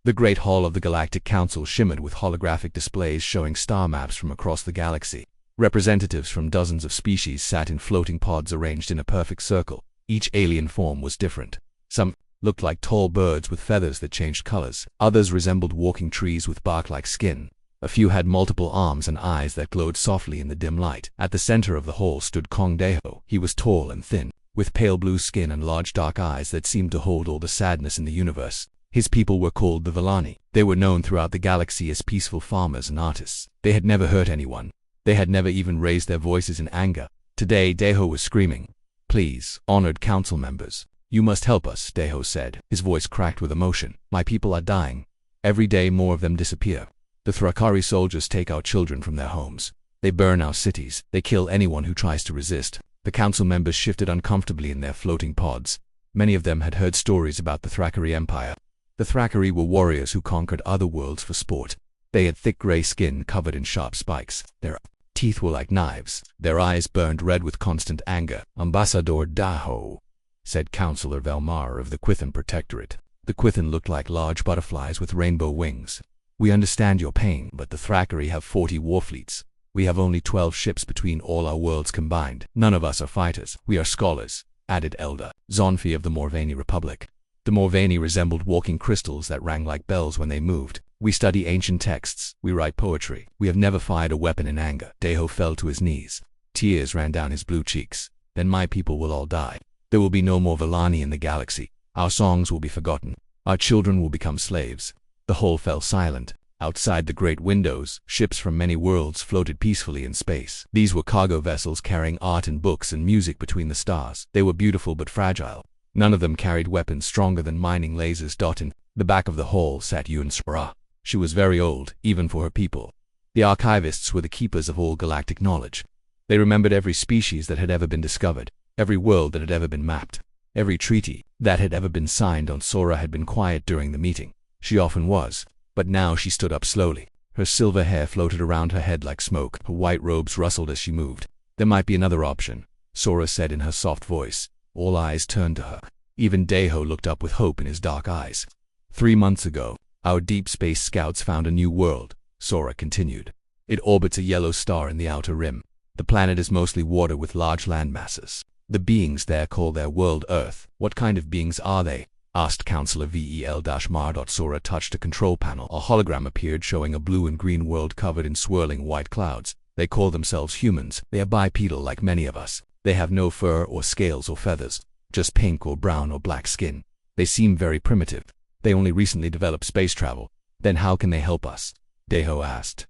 The Great Hall of the Galactic Council shimmered with holographic displays showing star maps from across the galaxy. Representatives from dozens of species sat in floating pods arranged in a perfect circle. Each alien form was different. Some looked like tall birds with feathers that changed colors. Others resembled walking trees with bark-like skin. A few had multiple arms and eyes that glowed softly in the dim light. At the center of the hall stood Kong Deho. He was tall and thin, with pale blue skin and large dark eyes that seemed to hold all the sadness in the universe. His people were called the Villani. They were known throughout the galaxy as peaceful farmers and artists. They had never hurt anyone. They had never even raised their voices in anger. Today, Deho was screaming, "Please, honored council members, you must help us," Deho said. His voice cracked with emotion. "My people are dying. Every day more of them disappear. The Thrakari soldiers take our children from their homes. They burn our cities. They kill anyone who tries to resist." The council members shifted uncomfortably in their floating pods. Many of them had heard stories about the Thrakari Empire. The Thrakari were warriors who conquered other worlds for sport. They had thick gray skin covered in sharp spikes. Their teeth were like knives. Their eyes burned red with constant anger. "Ambassador Daho," said Councillor Velmar of the Quithan Protectorate. The Quithan looked like large butterflies with rainbow wings. "We understand your pain, but the Thrakari have 40 war fleets. We have only 12 ships between all our worlds combined. None of us are fighters. We are scholars," added Elder Zonfi of the Morvani Republic. The Morvani resembled walking crystals that rang like bells when they moved. "We study ancient texts. We write poetry. We have never fired a weapon in anger." Deho fell to his knees. Tears ran down his blue cheeks. "Then my people will all die. There will be no more Villani in the galaxy. Our songs will be forgotten. Our children will become slaves." The hall fell silent. Outside the great windows, ships from many worlds floated peacefully in space. These were cargo vessels carrying art and books and music between the stars. They were beautiful but fragile. None of them carried weapons stronger than mining lasers. In the back of the hall sat Yun Sra. She was very old, even for her people. The archivists were the keepers of all galactic knowledge. They remembered every species that had ever been discovered, every world that had ever been mapped. Every treaty that had ever been signed on Sora had been quiet during the meeting. She often was, but now she stood up slowly. Her silver hair floated around her head like smoke. Her white robes rustled as she moved. "There might be another option," Sora said in her soft voice. All eyes turned to her. Even Deho looked up with hope in his dark eyes. 3 months ago, our deep space scouts found a new world," Sora continued. "It orbits a yellow star in the outer rim. The planet is mostly water with large land masses. The beings there call their world Earth." "What kind of beings are they?" asked Councillor Vel-Mar. Sora touched a control panel. A hologram appeared showing a blue and green world covered in swirling white clouds. "They call themselves humans. They are bipedal like many of us. They have no fur or scales or feathers, just pink or brown or black skin. They seem very primitive. They only recently developed space travel." "Then how can they help us?" Deho asked.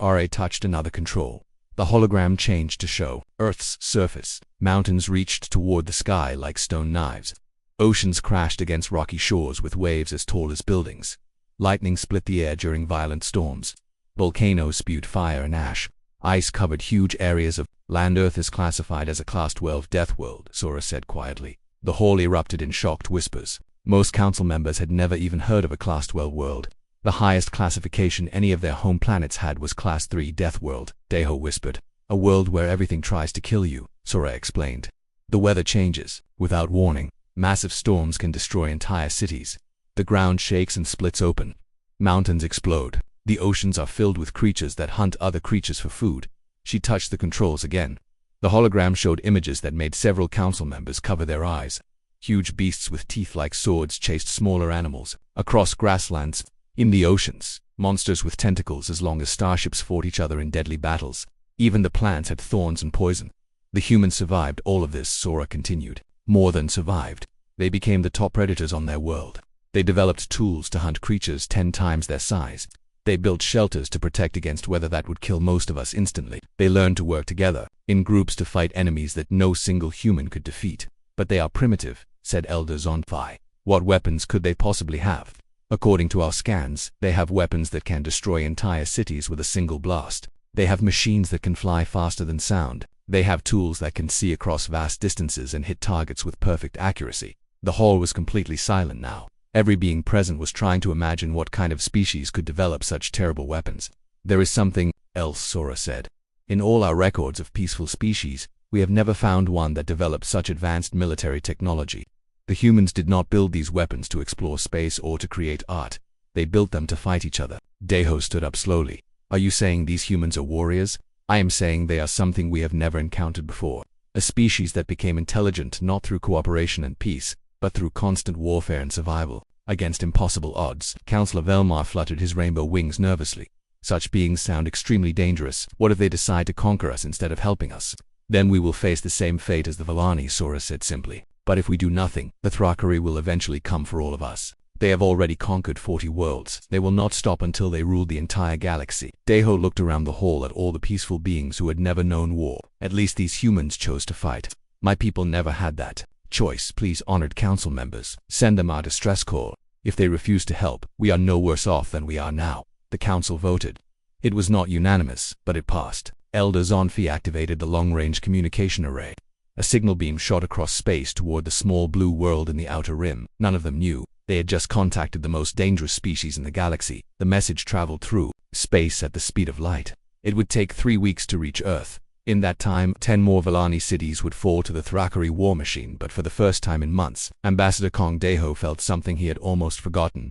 Ra touched another control. The hologram changed to show Earth's surface. Mountains reached toward the sky like stone knives. Oceans crashed against rocky shores with waves as tall as buildings. Lightning split the air during violent storms. Volcanoes spewed fire and ash. Ice covered huge areas of land. "Earth is classified as a Class 12 death world," Sora said quietly. The hall erupted in shocked whispers. Most council members had never even heard of a Class 12 world. The highest classification any of their home planets had was Class 3 death world, Deho whispered. "A world where everything tries to kill you," Sora explained. "The weather changes without warning. Massive storms can destroy entire cities. The ground shakes and splits open. Mountains explode. The oceans are filled with creatures that hunt other creatures for food." She touched the controls again. The hologram showed images that made several council members cover their eyes. Huge beasts with teeth like swords chased smaller animals across grasslands. In the oceans, monsters with tentacles as long as starships fought each other in deadly battles. Even the plants had thorns and poison. "The humans survived all of this," Sora continued. "More than survived. They became the top predators on their world. They developed tools to hunt creatures 10 times their size. They built shelters to protect against weather that would kill most of us instantly. They learned to work together, in groups to fight enemies that no single human could defeat." "But they are primitive," said Elder Zonfi. "What weapons could they possibly have?" "According to our scans, they have weapons that can destroy entire cities with a single blast. They have machines that can fly faster than sound. They have tools that can see across vast distances and hit targets with perfect accuracy." The hall was completely silent now. Every being present was trying to imagine what kind of species could develop such terrible weapons. "There is something else," Sora said. "In all our records of peaceful species, we have never found one that developed such advanced military technology. The humans did not build these weapons to explore space or to create art. They built them to fight each other. Deho stood up slowly. Are you saying these humans are warriors? I am saying they are something we have never encountered before. A species that became intelligent not through cooperation and peace, but through constant warfare and survival. Against impossible odds, Counselor Velmar fluttered his rainbow wings nervously. Such beings sound extremely dangerous. What if they decide to conquer us instead of helping us? Then we will face the same fate as the Vellani, Sora said simply. But if we do nothing, the Thrakari will eventually come for all of us. They have already conquered 40 worlds. They will not stop until they rule the entire galaxy. Deho looked around the hall at all the peaceful beings who had never known war. At least these humans chose to fight. My people never had that choice. Please, honored council members, send them our distress call. If they refuse to help, we are no worse off than we are now. The council voted. It was not unanimous, but it passed. Elder Zonfi activated the long-range communication array. A signal beam shot across space toward the small blue world in the outer rim. None of them knew. They had just contacted the most dangerous species in the galaxy. The message traveled through space at the speed of light. It would take 3 weeks to reach Earth. In that time, 10 more Vellani cities would fall to the Thrakari war machine, but for the first time in months, Ambassador Kong Deho felt something he had almost forgotten.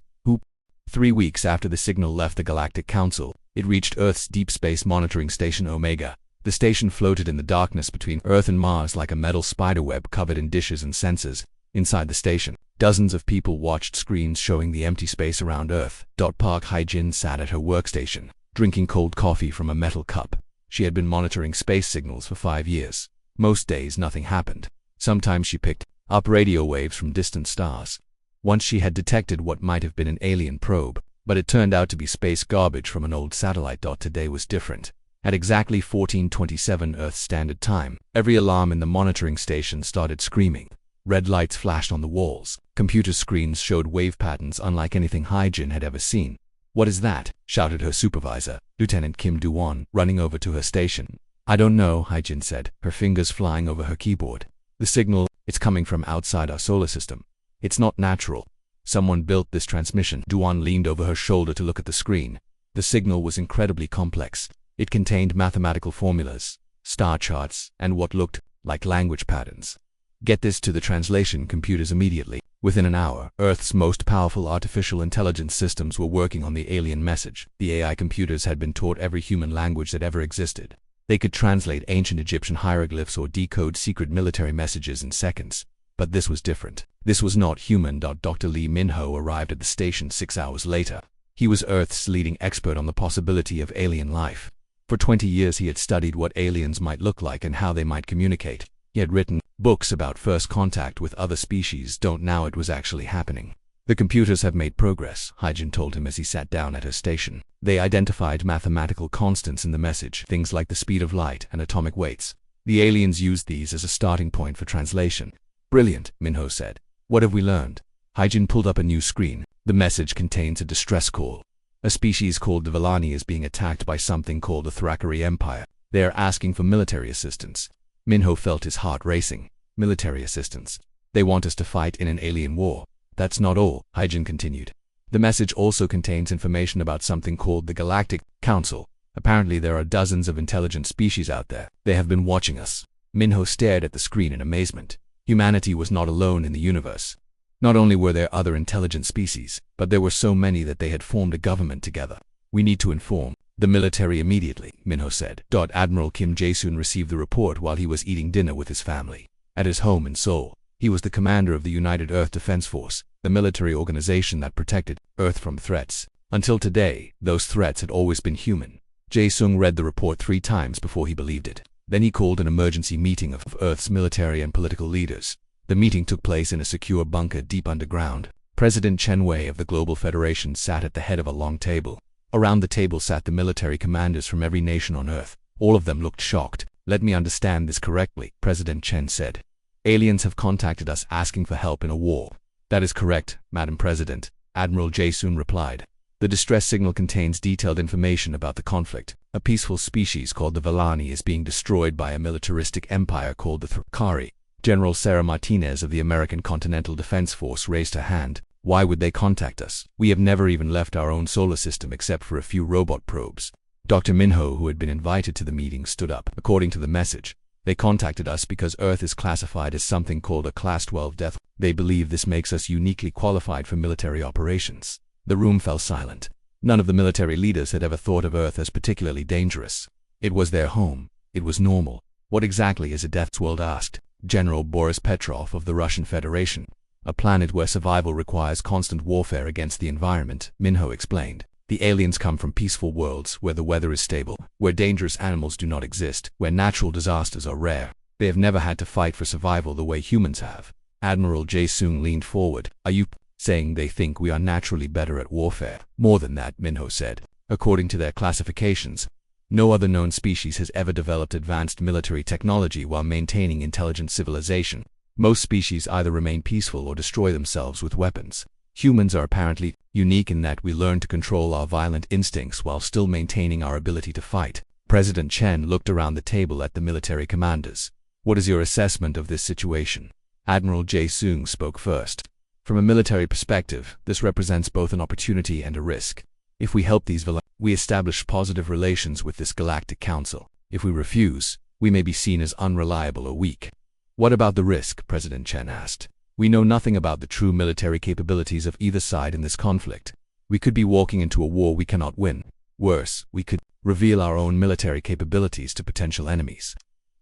3 weeks after the signal left the Galactic Council, it reached Earth's Deep Space Monitoring Station Omega. The station floated in the darkness between Earth and Mars like a metal spiderweb covered in dishes and sensors. Inside the station, dozens of people watched screens showing the empty space around Earth. Park Haijin sat at her workstation, drinking cold coffee from a metal cup. She had been monitoring space signals for 5 years. Most days nothing happened. Sometimes she picked up radio waves from distant stars. Once she had detected what might have been an alien probe, but it turned out to be space garbage from an old satellite. Today was different. At exactly 14:27 Earth Standard Time, every alarm in the monitoring station started screaming. Red lights flashed on the walls. Computer screens showed wave patterns unlike anything Haijin had ever seen. "What is that?" shouted her supervisor, Lieutenant Kim Do-won, running over to her station. "I don't know," Haijin said, her fingers flying over her keyboard. "The signal, it's coming from outside our solar system. It's not natural. Someone built this transmission." Do-won leaned over her shoulder to look at the screen. The signal was incredibly complex. It contained mathematical formulas, star charts, and what looked like language patterns. "Get this to the translation computers immediately." Within an hour, Earth's most powerful artificial intelligence systems were working on the alien message. The AI computers had been taught every human language that ever existed. They could translate ancient Egyptian hieroglyphs or decode secret military messages in seconds. But this was different. This was not human. Dr. Lee Min-ho arrived at the station 6 hours later. He was Earth's leading expert on the possibility of alien life. For 20 years he had studied what aliens might look like and how they might communicate. He had written books about first contact with other species. Now it was actually happening. "The computers have made progress," Haijin told him as he sat down at her station. "They identified mathematical constants in the message, things like the speed of light and atomic weights. The aliens used these as a starting point for translation." "Brilliant," Min-ho said. "What have we learned?" Haijin pulled up a new screen. The message contains a distress call. A species called the Vellani is being attacked by something called the Thrakari Empire. They are asking for military assistance. Min-ho felt his heart racing. Military assistance. They want us to fight in an alien war. "That's not all," Haijin continued. "The message also contains information about something called the Galactic Council. Apparently there are dozens of intelligent species out there. They have been watching us." Min-ho stared at the screen in amazement. Humanity was not alone in the universe. Not only were there other intelligent species, but there were so many that they had formed a government together. "We need to inform the military immediately," Min-ho said. Admiral Kim Jae-soon received the report while he was eating dinner with his family. At his home in Seoul, he was the commander of the United Earth Defense Force, the military organization that protected Earth from threats. Until today, those threats had always been human. Jae-sung read the report 3 times before he believed it. Then he called an emergency meeting of Earth's military and political leaders. The meeting took place in a secure bunker deep underground. President Chen Wei of the Global Federation sat at the head of a long table. Around the table sat the military commanders from every nation on Earth. All of them looked shocked. "Let me understand this correctly," President Chen said. "Aliens have contacted us asking for help in a war." "That is correct, Madam President," Admiral Jae-soon replied. "The distress signal contains detailed information about the conflict. A peaceful species called the Vellani is being destroyed by a militaristic empire called the Thrakari." General Sarah Martinez of the American Continental Defense Force raised her hand. "Why would they contact us? We have never even left our own solar system except for a few robot probes." Dr. Min-ho, who had been invited to the meeting, stood up. "According to the message, they contacted us because Earth is classified as something called a Class 12 death. They believe this makes us uniquely qualified for military operations. The room fell silent. None of the military leaders had ever thought of Earth as particularly dangerous. It was their home. It was normal. What exactly is a death's world? Asked General Boris Petrov of the Russian Federation. A planet where survival requires constant warfare against the environment, Minho explained. The aliens come from peaceful worlds where the weather is stable, where dangerous animals do not exist, where natural disasters are rare. They have never had to fight for survival the way humans have. Admiral Jae-sung leaned forward. Are you saying they think we are naturally better at warfare? More than that, Minho said. According to their classifications, no other known species has ever developed advanced military technology while maintaining intelligent civilization. Most species either remain peaceful or destroy themselves with weapons. Humans are apparently unique in that we learn to control our violent instincts while still maintaining our ability to fight. President Chen looked around the table at the military commanders. What is your assessment of this situation? Admiral Jae-sung spoke first. From a military perspective, this represents both an opportunity and a risk. If we help these we establish positive relations with this galactic council. If we refuse, we may be seen as unreliable or weak. What about the risk? President Chen asked. We know nothing about the true military capabilities of either side in this conflict. We could be walking into a war we cannot win. Worse, we could reveal our own military capabilities to potential enemies.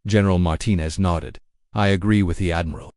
General Martinez nodded. I agree with the Admiral.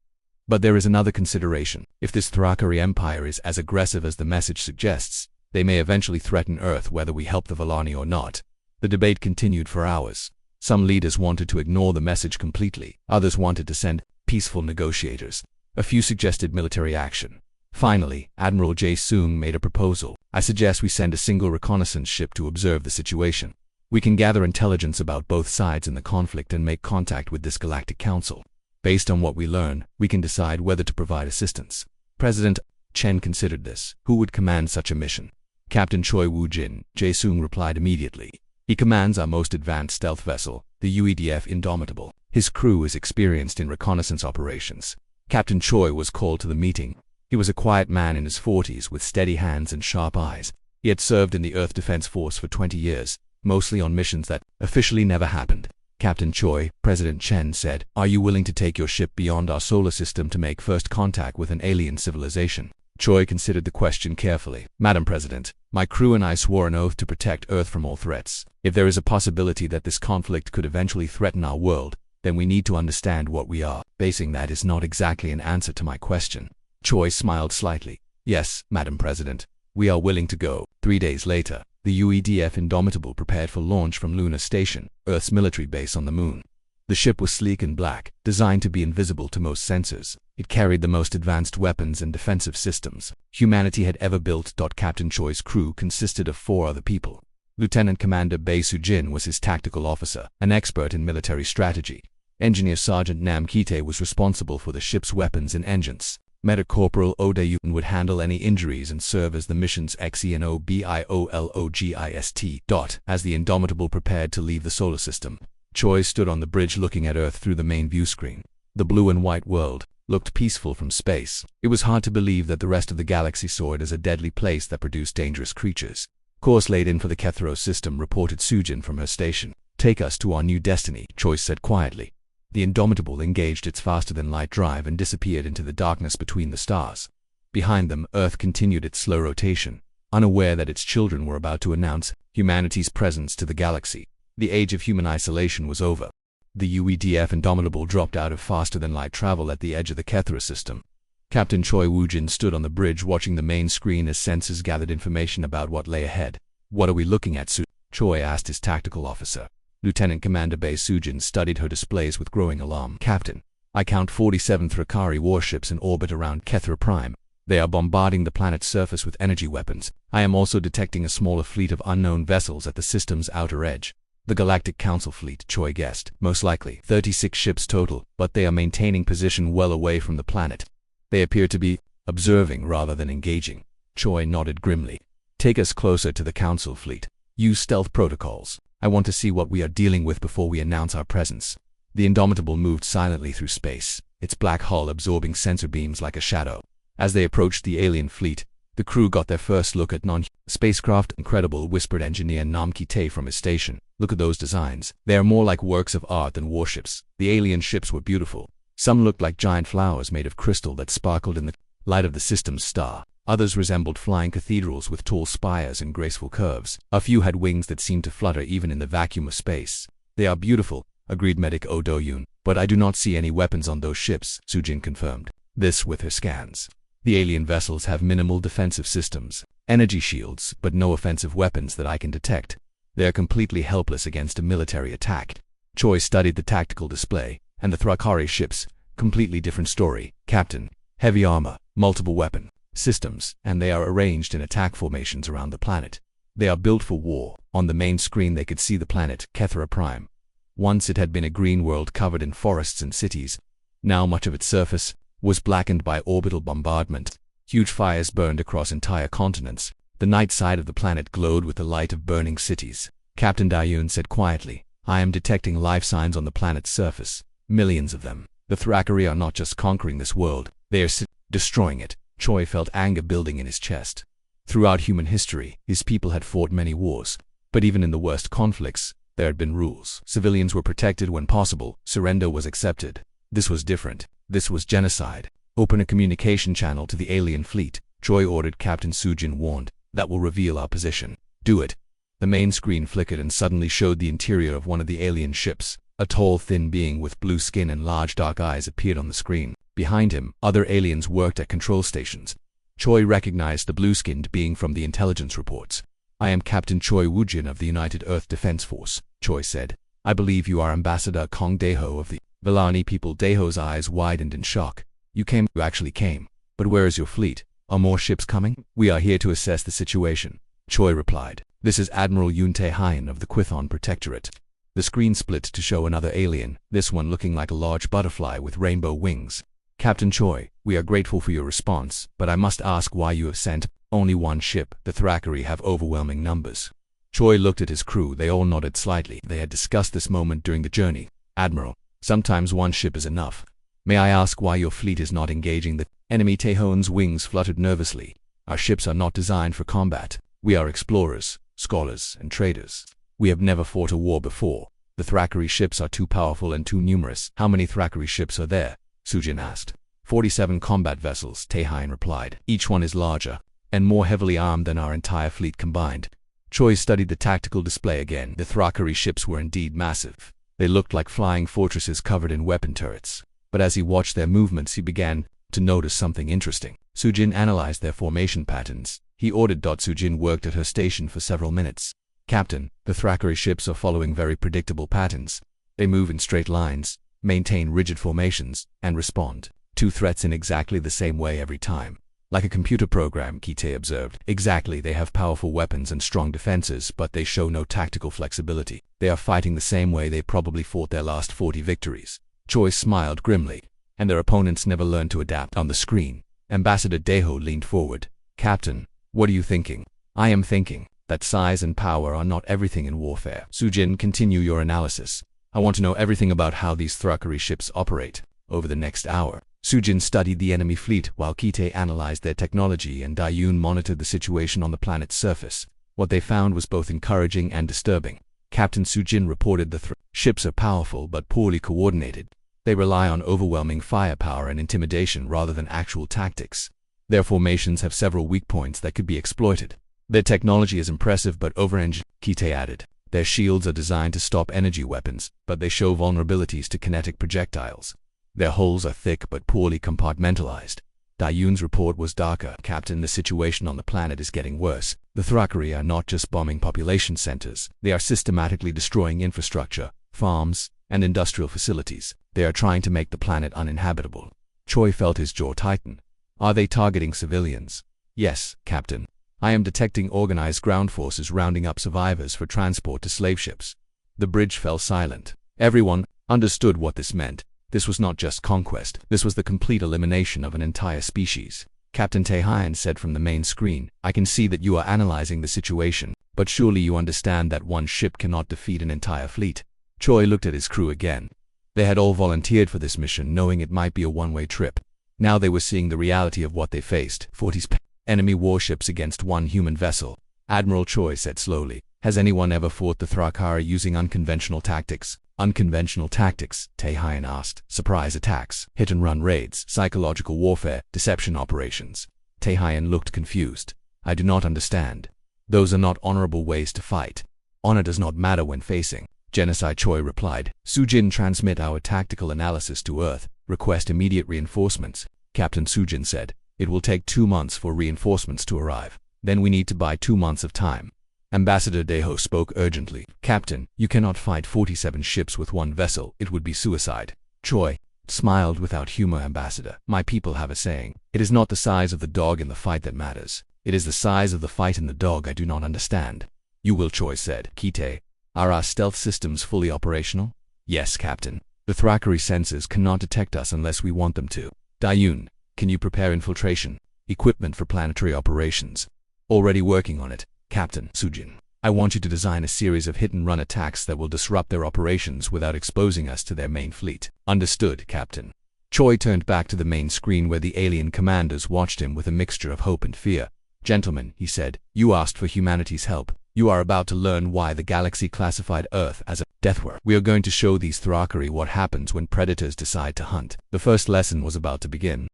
But there is another consideration. If this Thrakari Empire is as aggressive as the message suggests, they may eventually threaten Earth whether we help the Volani or not. The debate continued for hours. Some leaders wanted to ignore the message completely. Others wanted to send peaceful negotiators. A few suggested military action. Finally, Admiral Jae-sung made a proposal. I suggest we send a single reconnaissance ship to observe the situation. We can gather intelligence about both sides in the conflict and make contact with this galactic council. Based on what we learn, we can decide whether to provide assistance. President Chen considered this. Who would command such a mission? Captain Choi Woo-jin, Jae-sung replied immediately. He commands our most advanced stealth vessel, the UEDF Indomitable. His crew is experienced in reconnaissance operations. Captain Choi was called to the meeting. He was a quiet man in his 40s with steady hands and sharp eyes. He had served in the Earth Defense Force for 20 years, mostly on missions that officially never happened. Captain Choi, President Chen said, are you willing to take your ship beyond our solar system to make first contact with an alien civilization? Choi considered the question carefully. Madam President, my crew and I swore an oath to protect Earth from all threats. If there is a possibility that this conflict could eventually threaten our world, then we need to understand what we are. Basing that is not exactly an answer to my question. Choi smiled slightly. Yes, Madam President, we are willing to go. 3 days later, the UEDF Indomitable prepared for launch from Lunar Station, Earth's military base on the moon. The ship was sleek and black, designed to be invisible to most sensors. It carried the most advanced weapons and defensive systems humanity had ever built. Captain Choi's crew consisted of 4 other people. Lieutenant Commander Bae Soo-jin was his tactical officer, an expert in military strategy. Engineer Sergeant Nam Kite was responsible for the ship's weapons and engines. Medic Corporal Oh Dae-yoon would handle any injuries and serve as the mission's XENOBIOLOGIST. As the Indomitable prepared to leave the solar system, Choi stood on the bridge looking at Earth through the main view screen. The blue and white world looked peaceful from space. It was hard to believe that the rest of the galaxy saw it as a deadly place that produced dangerous creatures. Course laid in for the Kethro system, reported Soo-jin from her station. Take us to our new destiny, Choi said quietly. The Indomitable engaged its faster-than-light drive and disappeared into the darkness between the stars. Behind them, Earth continued its slow rotation, unaware that its children were about to announce humanity's presence to the galaxy. The age of human isolation was over. The UEDF Indomitable dropped out of faster-than-light travel at the edge of the Kethra system. Captain Choi Woo-jin stood on the bridge watching the main screen as sensors gathered information about what lay ahead. What are we looking at, Choi asked his tactical officer. Lieutenant Commander Bae Soo-jin studied her displays with growing alarm. Captain, I count 47 Thrakari warships in orbit around Kethra Prime. They are bombarding the planet's surface with energy weapons. I am also detecting a smaller fleet of unknown vessels at the system's outer edge. The Galactic Council fleet, Choi guessed. Most likely 36 ships total, but they are maintaining position well away from the planet. They appear to be observing rather than engaging. Choi nodded grimly. Take us closer to the Council fleet. Use stealth protocols. I want to see what we are dealing with before we announce our presence. The Indomitable moved silently through space, its black hull absorbing sensor beams like a shadow. As they approached the alien fleet, the crew got their first look at non-spacecraft. Incredible, whispered engineer Nam Ki-tae from his station. Look at those designs. They are more like works of art than warships. The alien ships were beautiful. Some looked like giant flowers made of crystal that sparkled in the light of the system's star. Others resembled flying cathedrals with tall spires and graceful curves. A few had wings that seemed to flutter even in the vacuum of space. "They are beautiful," agreed Medic Oh Do-yoon, "but I do not see any weapons on those ships," Sujin confirmed. This with her scans. The alien vessels have minimal defensive systems, energy shields, but no offensive weapons that I can detect. They are completely helpless against a military attack. Choi studied the tactical display, and the Thrakari ships. Completely different story, Captain. Heavy armor, multiple weapon systems, and they are arranged in attack formations around the planet. They are built for war. On the main screen they could see the planet, Kethra Prime. Once it had been a green world covered in forests and cities. Now much of its surface was blackened by orbital bombardment. Huge fires burned across entire continents. The night side of the planet glowed with the light of burning cities. Captain Da-yoon said quietly, "I am detecting life signs on the planet's surface. Millions of them. The Thrakari are not just conquering this world, they are destroying it." Choi felt anger building in his chest. Throughout human history, his people had fought many wars. But even in the worst conflicts, there had been rules. Civilians were protected when possible, surrender was accepted. This was different. This was genocide. "Open a communication channel to the alien fleet," Choi ordered. Captain Sujin warned. "That will reveal our position." "Do it." The main screen flickered and suddenly showed the interior of one of the alien ships. A tall, thin being with blue skin and large dark eyes appeared on the screen. Behind him, other aliens worked at control stations. Choi recognized the blue-skinned being from the intelligence reports. "I am Captain Choi Woojin of the United Earth Defense Force," Choi said. "I believe you are Ambassador Kong Daeho of the Villani people." Daeho's eyes widened in shock. You actually came. But where is your fleet? Are more ships coming?" "We are here to assess the situation," Choi replied. "This is Admiral Yoon Tae-hyun of the Quithon Protectorate." The screen split to show another alien, this one looking like a large butterfly with rainbow wings. "Captain Choi, we are grateful for your response, but I must ask why you have sent only one ship. The Thrakari have overwhelming numbers." Choi looked at his crew. They all nodded slightly. They had discussed this moment during the journey. "Admiral, sometimes one ship is enough. May I ask why your fleet is not engaging the enemy?" Taehoon's wings fluttered nervously. "Our ships are not designed for combat. We are explorers, scholars, and traders. We have never fought a war before. The Thrakari ships are too powerful and too numerous." "How many Thrakari ships are there?" Sujin asked. 47 combat vessels, Tae-hyun replied. "Each one is larger and more heavily armed than our entire fleet combined." Choi studied the tactical display again. The Thrakari ships were indeed massive. They looked like flying fortresses covered in weapon turrets. But as he watched their movements, he began to notice something interesting. Sujin analyzed their formation patterns. He ordered. Sujin worked at her station for several minutes. "Captain, the Thrakari ships are following very predictable patterns. They move in straight lines, maintain rigid formations, and respond to threats in exactly the same way every time. Like a computer program," Kite observed. "Exactly, they have powerful weapons and strong defenses, but they show no tactical flexibility. They are fighting the same way they probably fought their last 40 victories." Choi smiled grimly. "And their opponents never learned to adapt." On the screen, Ambassador Daeho leaned forward. "Captain, what are you thinking?" "I am thinking that size and power are not everything in warfare." Sujin, continue your analysis. "I want to know everything about how these Thrakari ships operate." Over the next hour, Sujin studied the enemy fleet while Kite analyzed their technology and Da-yoon monitored the situation on the planet's surface. What they found was both encouraging and disturbing. Captain Sujin reported the ships are powerful but poorly coordinated. They rely on overwhelming firepower and intimidation rather than actual tactics. Their formations have several weak points that could be exploited. Their technology is impressive but over-engineered, Kite added. Their shields are designed to stop energy weapons, but they show vulnerabilities to kinetic projectiles. Their hulls are thick but poorly compartmentalized. Da-yoon's report was darker. "Captain, the situation on the planet is getting worse. The Thrakari are not just bombing population centers. They are systematically destroying infrastructure, farms, and industrial facilities. They are trying to make the planet uninhabitable." Choi felt his jaw tighten. "Are they targeting civilians?" "Yes, Captain. I am detecting organized ground forces rounding up survivors for transport to slave ships." The bridge fell silent. Everyone understood what this meant. This was not just conquest. This was the complete elimination of an entire species. Captain Tae-hyun said from the main screen, "I can see that you are analyzing the situation, but surely you understand that one ship cannot defeat an entire fleet." Choi looked at his crew again. They had all volunteered for this mission knowing it might be a one-way trip. Now they were seeing the reality of what they faced. 40 enemy warships against one human vessel. Admiral Choi said slowly, "Has anyone ever fought the Thrakari using unconventional tactics?" "Unconventional tactics?" Tae-hyun asked. "Surprise attacks, hit-and-run raids, psychological warfare, deception operations." Taehyun looked confused. I do not understand. Those are not honorable ways to fight. Honor does not matter when facing genocide, Choi replied. Sujin, transmit our tactical analysis to Earth. Request immediate reinforcements. Captain Sujin said. It will take 2 months for reinforcements to arrive. Then we need to buy 2 months of time. Ambassador Daeho spoke urgently. Captain, you cannot fight 47 ships with 1 vessel. It would be suicide. Choi smiled without humor. Ambassador, my people have a saying. It is not the size of the dog in the fight that matters. It is the size of the fight in the dog. I do not understand. You will, Choi said. Kite, are our stealth systems fully operational? Yes, Captain. The Thrakari sensors cannot detect us unless we want them to. Dayun, can you prepare infiltration equipment for planetary operations? Already working on it, Captain. Sujin, I want you to design a series of hit-and-run attacks that will disrupt their operations without exposing us to their main fleet. Understood, Captain. Choi turned back to the main screen where the alien commanders watched him with a mixture of hope and fear. Gentlemen, he said, you asked for humanity's help. You are about to learn why the galaxy classified Earth as a Deathworld. We are going to show these Thrakari what happens when predators decide to hunt. The first lesson was about to begin.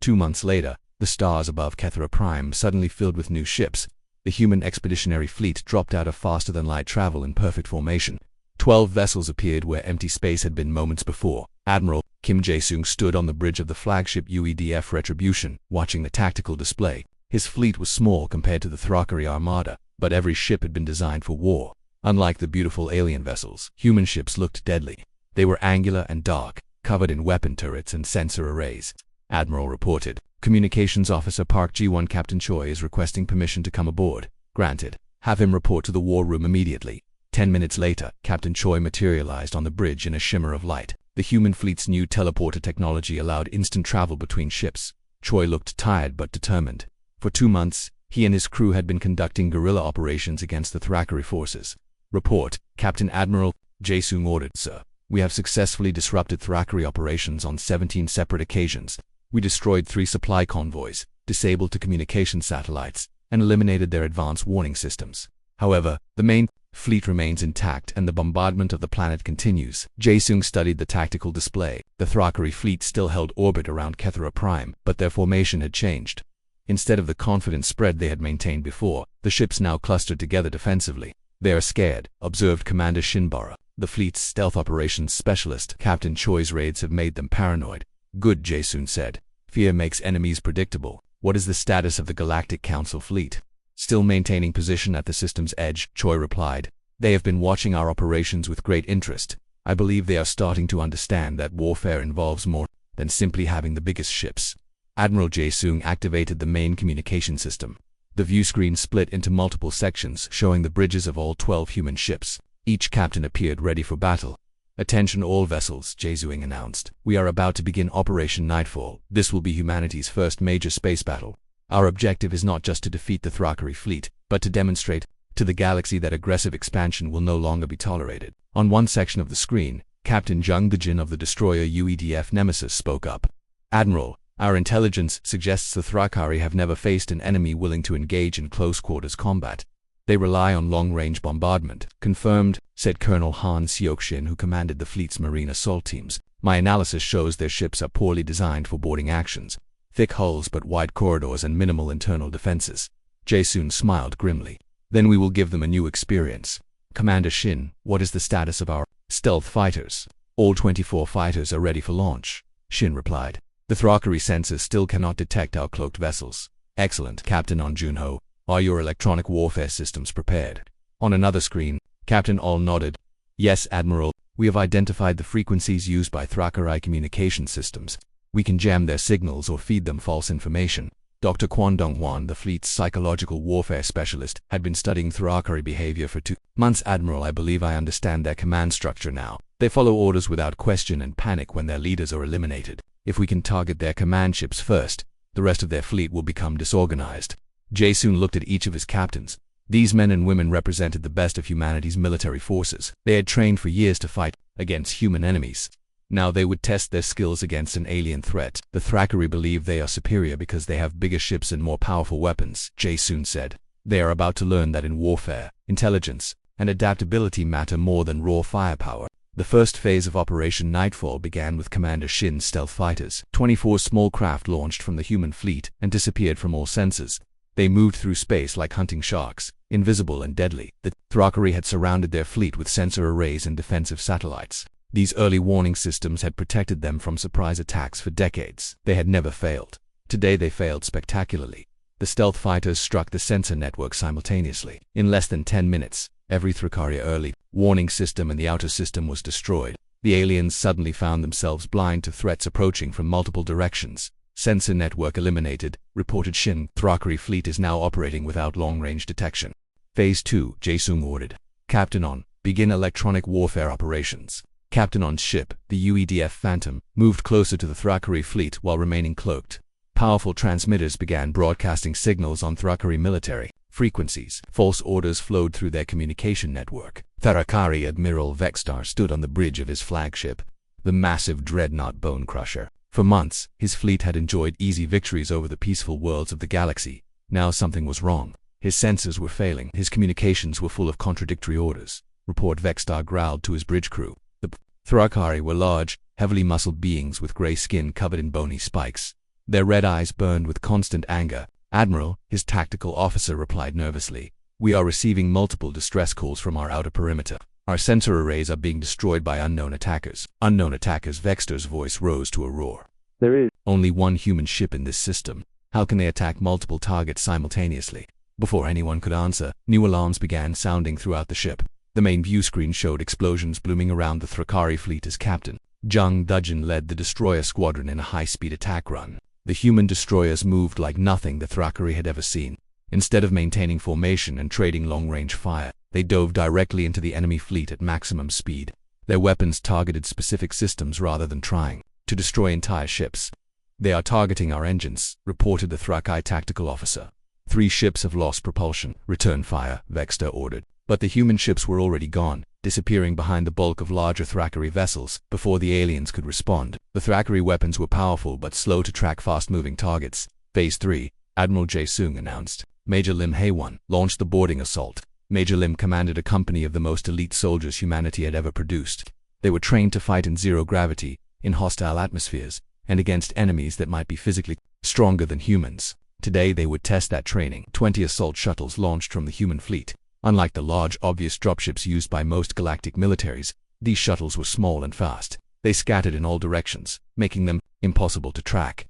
2 months later, the stars above Kethra Prime suddenly filled with new ships. The human expeditionary fleet dropped out of faster-than-light travel in perfect formation. 12 vessels appeared where empty space had been moments before. Admiral Kim Jae-sung stood on the bridge of the flagship UEDF Retribution, watching the tactical display. His fleet was small compared to the Thrakari armada, but every ship had been designed for war. Unlike the beautiful alien vessels, human ships looked deadly. They were angular and dark, covered in weapon turrets and sensor arrays. Admiral reported. Communications Officer Park Ji-won, Captain Choi is requesting permission to come aboard. Granted. Have him report to the war room immediately. 10 minutes later, Captain Choi materialized on the bridge in a shimmer of light. The human fleet's new teleporter technology allowed instant travel between ships. Choi looked tired but determined. For 2 months, he and his crew had been conducting guerrilla operations against the Thrakari forces. Report, Captain Admiral Jae-sung ordered. Sir, we have successfully disrupted Thrakari operations on 17 separate occasions. We destroyed 3 supply convoys, disabled 2 communication satellites, and eliminated their advanced warning systems. However, the main fleet remains intact and the bombardment of the planet continues. Jae-sung studied the tactical display. The Thrakari fleet still held orbit around Kethra Prime, but their formation had changed. Instead of the confident spread they had maintained before, the ships now clustered together defensively. They are scared, observed Commander Shinbara, the fleet's stealth operations specialist. Captain Choi's raids have made them paranoid. Good, Jae-sung said. Fear makes enemies predictable. What is the status of the Galactic Council fleet? Still maintaining position at the system's edge, Choi replied. They have been watching our operations with great interest. I believe they are starting to understand that warfare involves more than simply having the biggest ships. Admiral Jae-sung activated the main communication system. The view screen split into multiple sections showing the bridges of all 12 human ships. Each captain appeared ready for battle. Attention all vessels, Jae-sung announced. We are about to begin Operation Nightfall. This will be humanity's first major space battle. Our objective is not just to defeat the Thrakari fleet, but to demonstrate to the galaxy that aggressive expansion will no longer be tolerated. On one section of the screen, Captain Jung Dejin of the destroyer UEDF Nemesis spoke up. Admiral, our intelligence suggests the Thrakari have never faced an enemy willing to engage in close-quarters combat. They rely on long-range bombardment. Confirmed, said Colonel Han Seok-shin, who commanded the fleet's marine assault teams. My analysis shows their ships are poorly designed for boarding actions. Thick hulls but wide corridors and minimal internal defenses. Jae-sung smiled grimly. Then we will give them a new experience. Commander Shin, what is the status of our stealth fighters? All 24 fighters are ready for launch, Shin replied. The Thrakari sensors still cannot detect our cloaked vessels. Excellent, Captain On Junho. Are your electronic warfare systems prepared? On another screen, Captain All nodded. Yes, Admiral. We have identified the frequencies used by Thrakari communication systems. We can jam their signals or feed them false information. Dr. Kwon Dong-hwan, the fleet's psychological warfare specialist, had been studying Thrakari behavior for 2 months. Admiral, I believe I understand their command structure now. They follow orders without question and panic when their leaders are eliminated. If we can target their command ships first, the rest of their fleet will become disorganized. Jae-sung looked at each of his captains. These men and women represented the best of humanity's military forces. They had trained for years to fight against human enemies. Now they would test their skills against an alien threat. The Thrakari believe they are superior because they have bigger ships and more powerful weapons, Jae-sung said. They are about to learn that in warfare, intelligence and adaptability matter more than raw firepower. The first phase of Operation Nightfall began with Commander Shin's stealth fighters. 24 small craft launched from the human fleet and disappeared from all sensors. They moved through space like hunting sharks, invisible and deadly. The Thrakari had surrounded their fleet with sensor arrays and defensive satellites. These early warning systems had protected them from surprise attacks for decades. They had never failed. Today they failed spectacularly. The stealth fighters struck the sensor network simultaneously. In less than 10 minutes, every Thrakari early warning system in the outer system was destroyed. The aliens suddenly found themselves blind to threats approaching from multiple directions. Sensor network eliminated, reported Shin. Thrakari fleet is now operating without long-range detection. Phase 2, Jae-sung ordered. Captain On, begin electronic warfare operations. Captain On's ship, the UEDF Phantom, moved closer to the Thrakari fleet while remaining cloaked. Powerful transmitters began broadcasting signals on Thrakari military frequencies. False orders flowed through their communication network. Thrakari Admiral Vextar stood on the bridge of his flagship, the massive dreadnought Bone Crusher. For months, his fleet had enjoyed easy victories over the peaceful worlds of the galaxy. Now something was wrong. His sensors were failing. His communications were full of contradictory orders. Report Vextar growled to his bridge crew. The Thrakari were large, heavily muscled beings with gray skin covered in bony spikes. Their red eyes burned with constant anger. Admiral, his tactical officer replied nervously. We are receiving multiple distress calls from our outer perimeter. Our sensor arrays are being destroyed by unknown attackers. Unknown attackers. Vextar's voice rose to a roar. There is only one human ship in this system. How can they attack multiple targets simultaneously? Before anyone could answer, new alarms began sounding throughout the ship. The main view screen showed explosions blooming around the Thrakari fleet as captain. Jung Dujin led the destroyer squadron in a high-speed attack run. The human destroyers moved like nothing the Thrakari had ever seen. Instead of maintaining formation and trading long-range fire, they dove directly into the enemy fleet at maximum speed. Their weapons targeted specific systems rather than trying to destroy entire ships. They are targeting our engines, reported the Thrakari tactical officer. 3 ships have lost propulsion. Return fire, Vextar ordered. But the human ships were already gone, disappearing behind the bulk of larger Thrakari vessels before the aliens could respond. The Thrakari weapons were powerful but slow to track fast-moving targets. Phase 3, Admiral Jae-sung announced. Major Lim Hae-won launched the boarding assault. Major Lim commanded a company of the most elite soldiers humanity had ever produced. They were trained to fight in zero gravity, in hostile atmospheres, and against enemies that might be physically stronger than humans. Today they would test that training. 20 assault shuttles launched from the human fleet. Unlike the large, obvious dropships used by most galactic militaries, these shuttles were small and fast. They scattered in all directions, making them impossible to track.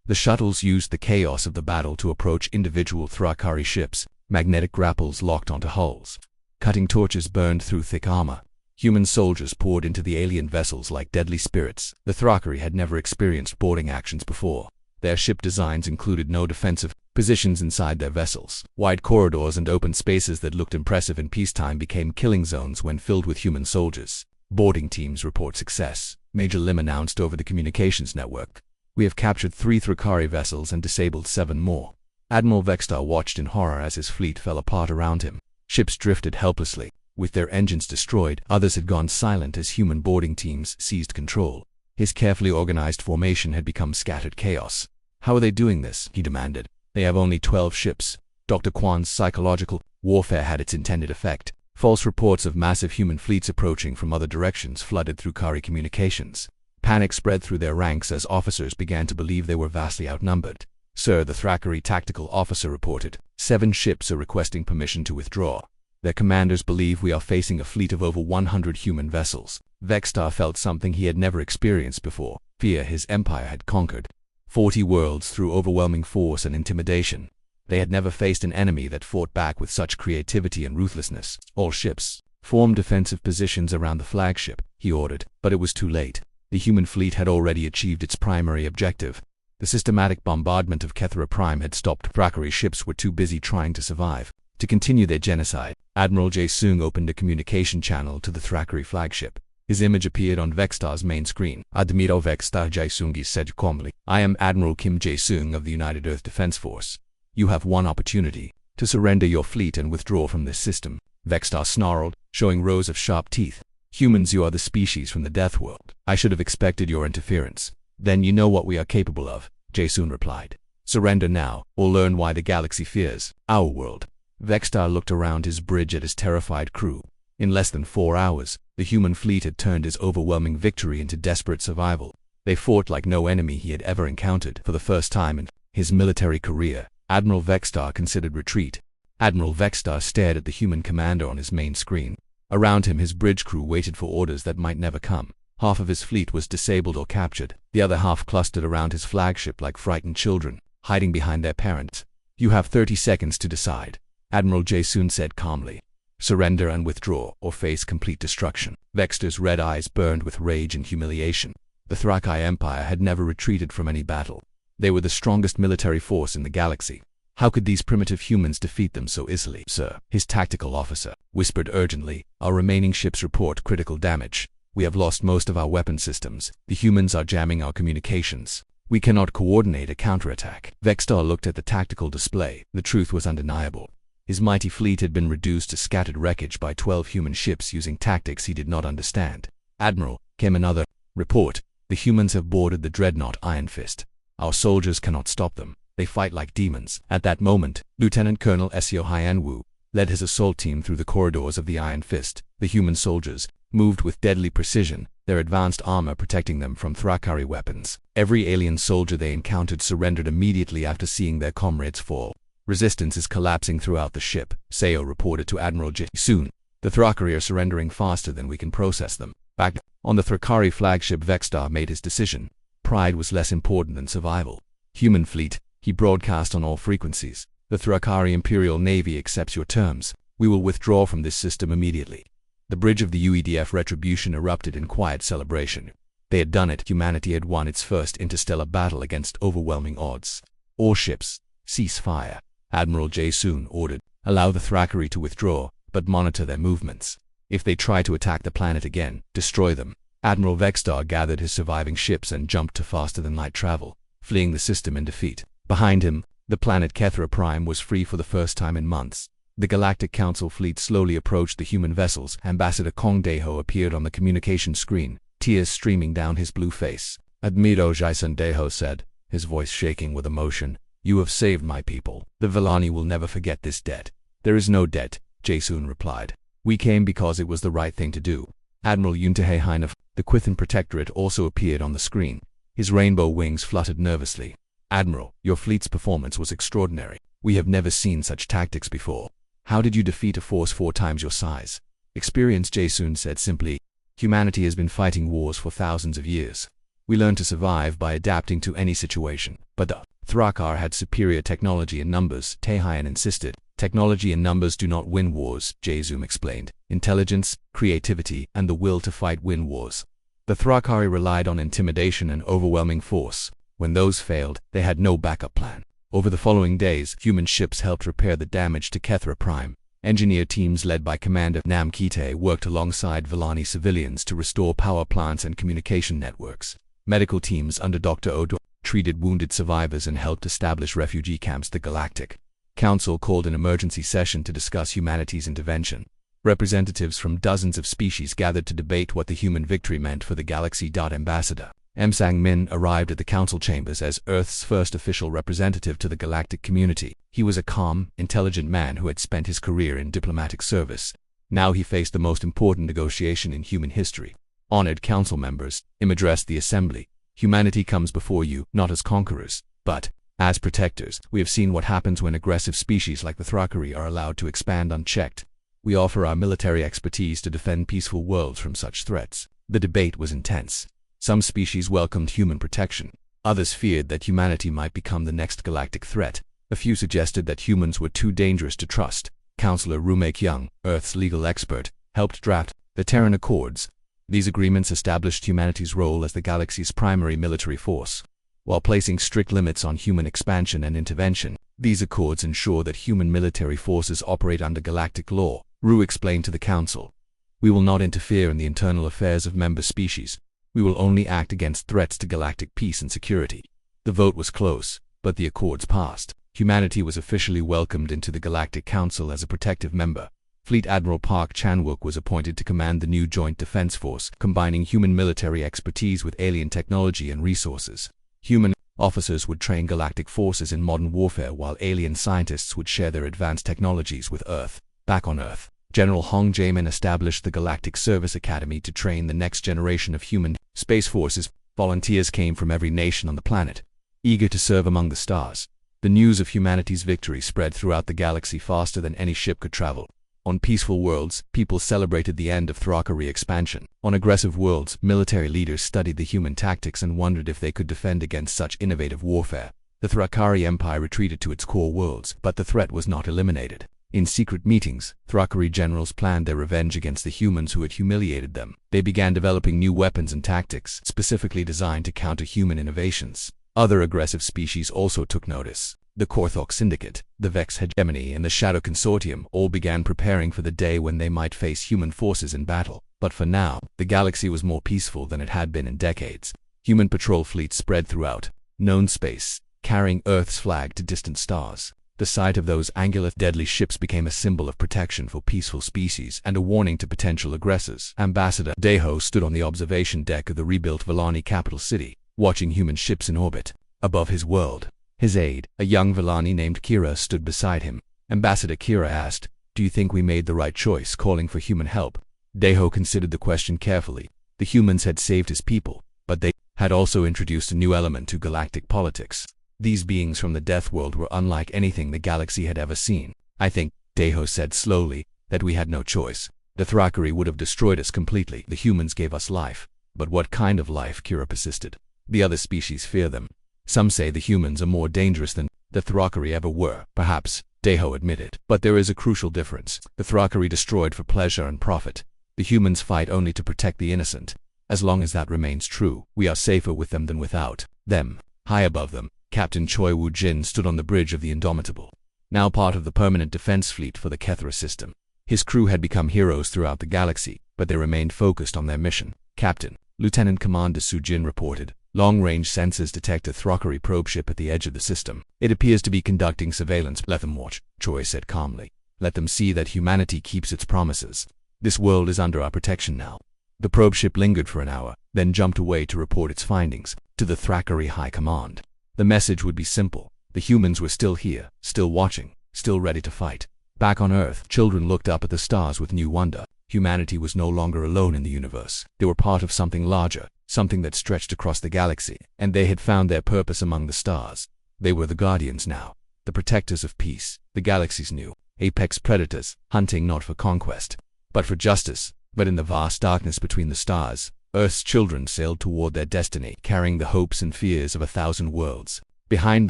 The shuttles used the chaos of the battle to approach individual Thrakari ships. Magnetic grapples locked onto hulls. Cutting torches burned through thick armor. Human soldiers poured into the alien vessels like deadly spirits. The Thrakari had never experienced boarding actions before. Their ship designs included no defensive positions inside their vessels. Wide corridors and open spaces that looked impressive in peacetime became killing zones when filled with human soldiers. Boarding teams report success, Major Lim announced over the communications network. We have captured 3 Thrakari vessels and disabled 7 more. Admiral Vextar watched in horror as his fleet fell apart around him. Ships drifted helplessly. With their engines destroyed, others had gone silent as human boarding teams seized control. His carefully organized formation had become scattered chaos. How are they doing this? He demanded. They have only 12 ships. Dr. Kwan's psychological warfare had its intended effect. False reports of massive human fleets approaching from other directions flooded through Kari communications. Panic spread through their ranks as officers began to believe they were vastly outnumbered. Sir, the Thrakari tactical officer reported. 7 ships are requesting permission to withdraw. Their commanders believe we are facing a fleet of over 100 human vessels. Vextar felt something he had never experienced before. Fear his empire had conquered. 40 worlds through overwhelming force and intimidation. They had never faced an enemy that fought back with such creativity and ruthlessness. All ships formed defensive positions around the flagship, he ordered, but it was too late. The human fleet had already achieved its primary objective. The systematic bombardment of Kethra Prime had stopped. Thrakari ships were too busy trying to survive. To continue their genocide, Admiral Jae-sung opened a communication channel to the Thrakari flagship. His image appeared on Vextar's main screen. Admiral Vextar Jae-sung said calmly, I am Admiral Kim Jae-sung of the United Earth Defense Force. You have one opportunity, to surrender your fleet and withdraw from this system. Vextar snarled, showing rows of sharp teeth. Humans, you are the species from the Deathworld. I should have expected your interference. Then you know what we are capable of, Jae-sung replied. Surrender now, or learn why the galaxy fears our world. Vextar looked around his bridge at his terrified crew. In less than 4 hours, the human fleet had turned his overwhelming victory into desperate survival. They fought like no enemy he had ever encountered. For the first time in his military career, Admiral Vextar considered retreat. Admiral Vextar stared at the human commander on his main screen. Around him, his bridge crew waited for orders that might never come. Half of his fleet was disabled or captured. The other half clustered around his flagship like frightened children, hiding behind their parents. "You have 30 seconds to decide," Admiral Jason said calmly. "Surrender and withdraw, or face complete destruction." Vextar's red eyes burned with rage and humiliation. The Thrakai Empire had never retreated from any battle. They were the strongest military force in the galaxy. How could these primitive humans defeat them so easily? "Sir," his tactical officer whispered urgently, "our remaining ships report critical damage. We have lost most of our weapon systems. The humans are jamming our communications. We cannot coordinate a counterattack." Vextar looked at the tactical display. The truth was undeniable. His mighty fleet had been reduced to scattered wreckage by 12 human ships using tactics he did not understand. "Admiral," came another report, "the humans have boarded the dreadnought Iron Fist. Our soldiers cannot stop them. They fight like demons." At that moment, Lieutenant Colonel Seo Hyanwu led his assault team through the corridors of the Iron Fist. The human soldiers moved with deadly precision, their advanced armor protecting them from Thrakari weapons. Every alien soldier they encountered surrendered immediately after seeing their comrades fall. "Resistance is collapsing throughout the ship," Seo reported to Admiral J. "Soon, the Thrakari are surrendering faster than we can process them." Back on the Thrakari flagship, Vextar made his decision. Pride was less important than survival. "Human fleet," he broadcast on all frequencies, "the Thrakari Imperial Navy accepts your terms. We will withdraw from this system immediately." The bridge of the UEDF Retribution erupted in quiet celebration. They had done it. Humanity had won its first interstellar battle against overwhelming odds. "All ships, cease fire," Admiral Jason ordered. "Allow the Thrakari to withdraw, but monitor their movements. If they try to attack the planet again, destroy them." Admiral Vextar gathered his surviving ships and jumped to faster-than-light travel, fleeing the system in defeat. Behind him, the planet Kethra Prime was free for the first time in months. The Galactic Council fleet slowly approached the human vessels. Ambassador Kong Deho appeared on the communication screen, tears streaming down his blue face. "Admiral Jason," Deho said, his voice shaking with emotion, "you have saved my people. The Villani will never forget this debt." "There is no debt," Jason replied. "We came because it was the right thing to do." Admiral Yuntahe Hein of the Quithan Protectorate also appeared on the screen. His rainbow wings fluttered nervously. "Admiral, your fleet's performance was extraordinary. We have never seen such tactics before. How did you defeat a force 4 times your size?" "Experience," Jason said simply. "Humanity has been fighting wars for thousands of years. We learn to survive by adapting to any situation." "But the Thrakar had superior technology and numbers," Taehyun insisted. "Technology and numbers do not win wars," Jason explained. "Intelligence, creativity, and the will to fight win wars." The Thrakari relied on intimidation and overwhelming force. When those failed, they had no backup plan. Over the following days, human ships helped repair the damage to Kethra Prime. Engineer teams led by Commander Nam Kite worked alongside Villani civilians to restore power plants and communication networks. Medical teams under Dr. Odo treated wounded survivors and helped establish refugee camps. The Galactic Council called an emergency session to discuss humanity's intervention. Representatives from dozens of species gathered to debate what the human victory meant for the galaxy. Ambassador M. Sang-min arrived at the council chambers as Earth's first official representative to the galactic community. He was a calm, intelligent man who had spent his career in diplomatic service. Now he faced the most important negotiation in human history. Honored council members, Im addressed the assembly. "Humanity comes before you, not as conquerors, but as protectors. We have seen what happens when aggressive species like the Thrakari are allowed to expand unchecked. We offer our military expertise to defend peaceful worlds from such threats." The debate was intense. Some species welcomed human protection. Others feared that humanity might become the next galactic threat. A few suggested that humans were too dangerous to trust. Counselor Rumek Young, Earth's legal expert, helped draft the Terran Accords. These agreements established humanity's role as the galaxy's primary military force. While placing strict limits on human expansion and intervention, these accords ensure that human military forces operate under galactic law. Ru explained to the Council, "We will not interfere in the internal affairs of member species. We will only act against threats to galactic peace and security." The vote was close, but the accords passed. Humanity was officially welcomed into the Galactic Council as a protective member. Fleet Admiral Park Chan-wook was appointed to command the new Joint Defense Force, combining human military expertise with alien technology and resources. Human officers would train galactic forces in modern warfare while alien scientists would share their advanced technologies with Earth. Back on Earth, General Hong Jaemin established the Galactic Service Academy to train the next generation of human space forces. Volunteers came from every nation on the planet, eager to serve among the stars. The news of humanity's victory spread throughout the galaxy faster than any ship could travel. On peaceful worlds, people celebrated the end of Thrakari expansion. On aggressive worlds, military leaders studied the human tactics and wondered if they could defend against such innovative warfare. The Thrakari Empire retreated to its core worlds, but the threat was not eliminated. In secret meetings, Thrakari generals planned their revenge against the humans who had humiliated them. They began developing new weapons and tactics, specifically designed to counter human innovations. Other aggressive species also took notice. The Korthok Syndicate, the Vex Hegemony, and the Shadow Consortium all began preparing for the day when they might face human forces in battle. But for now, the galaxy was more peaceful than it had been in decades. Human patrol fleets spread throughout known space, carrying Earth's flag to distant stars. The sight of those angular, deadly ships became a symbol of protection for peaceful species and a warning to potential aggressors. Ambassador Deho stood on the observation deck of the rebuilt Villani capital city, watching human ships in orbit above his world. His aide, a young Villani named Kira, stood beside him. Ambassador Kira asked, "Do you think we made the right choice calling for human help?" Deho considered the question carefully. The humans had saved his people, but they had also introduced a new element to galactic politics. These beings from the Death World were unlike anything the galaxy had ever seen. "I think," Deho said slowly, "that we had no choice. The Thrakari would have destroyed us completely. The humans gave us life." "But what kind of life?" Kira persisted. "The other species fear them. Some say the humans are more dangerous than the Thrakari ever were." "Perhaps," Deho admitted. "But there is a crucial difference. The Thrakari destroyed for pleasure and profit. The humans fight only to protect the innocent. As long as that remains true, we are safer with them than without them." High above them, Captain Choi Woo-jin stood on the bridge of the Indomitable, now part of the permanent defense fleet for the Kethra system. His crew had become heroes throughout the galaxy, but they remained focused on their mission. "Captain," Lieutenant Commander Soo-jin reported, "long-range sensors detect a Thrakari probe ship at the edge of the system. It appears to be conducting surveillance." "Let them watch," Choi said calmly. "Let them see that humanity keeps its promises. This world is under our protection now." The probe ship lingered for an hour, then jumped away to report its findings to the Thrakari High Command. The message would be simple. The humans were still here, still watching, still ready to fight. Back on Earth, children looked up at the stars with new wonder. Humanity was no longer alone in the universe. They were part of something larger, something that stretched across the galaxy, and they had found their purpose among the stars. They were the guardians now, the protectors of peace, the galaxy's new apex predators, hunting not for conquest, but for justice. But in the vast darkness between the stars, Earth's children sailed toward their destiny, carrying the hopes and fears of 1,000 worlds. Behind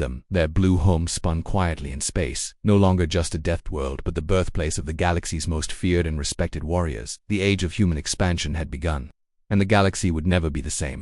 them, their blue home spun quietly in space, no longer just a death world but the birthplace of the galaxy's most feared and respected warriors. The age of human expansion had begun, and the galaxy would never be the same.